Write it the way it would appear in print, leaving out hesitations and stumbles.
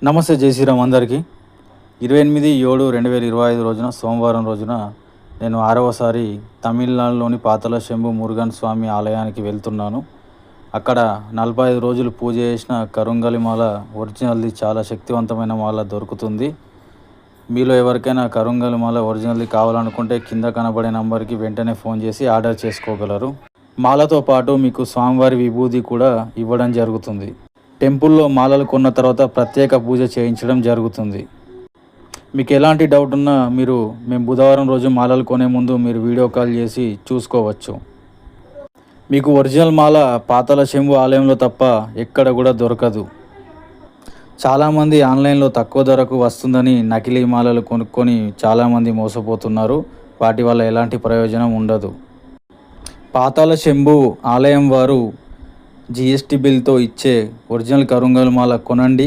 నమస్తే జై శ్రీరామ్ అందరికీ. 28/7/2025 రోజున సోమవారం రోజున నేను 6వసారి తమిళనాడులోని పాతల శంభు మురుగన్ స్వామి ఆలయానికి వెళ్తున్నాను. అక్కడ 45 రోజులు పూజ చేసిన కరుంగలి మాల ఒరిజినల్ది చాలా శక్తివంతమైన మాల దొరుకుతుంది. మీలో ఎవరికైనా కరుంగలి మాల ఒరిజినల్ది కావాలనుకుంటే కింద కనబడే నంబర్కి వెంటనే ఫోన్ చేసి ఆర్డర్ చేసుకోగలరు. మాలతో పాటు మీకు స్వామివారి విభూది కూడా ఇవ్వడం జరుగుతుంది. టెంపుల్లో మాలలు కొన్న తర్వాత ప్రత్యేక పూజ చేయించడం జరుగుతుంది. మీకు ఎలాంటి డౌట్ ఉన్నా మేము బుధవారం రోజు మాలలు కొనే ముందు మీరు వీడియో కాల్ చేసి చూసుకోవచ్చు. మీకు ఒరిజినల్ మాల పాతల శంభు ఆలయంలో తప్ప ఎక్కడ కూడా దొరకదు. చాలామంది ఆన్లైన్లో తక్కువ ధరకు వస్తుందని నకిలీ మాలలు కొనుక్కొని చాలామంది మోసపోతున్నారు. వాటి వల్ల ఎలాంటి ప్రయోజనం ఉండదు. పాతాళ శంభు ఆలయం వారు GST బిల్తో ఇచ్చే ఒరిజినల్ కరుంగలి మాల కొనండి.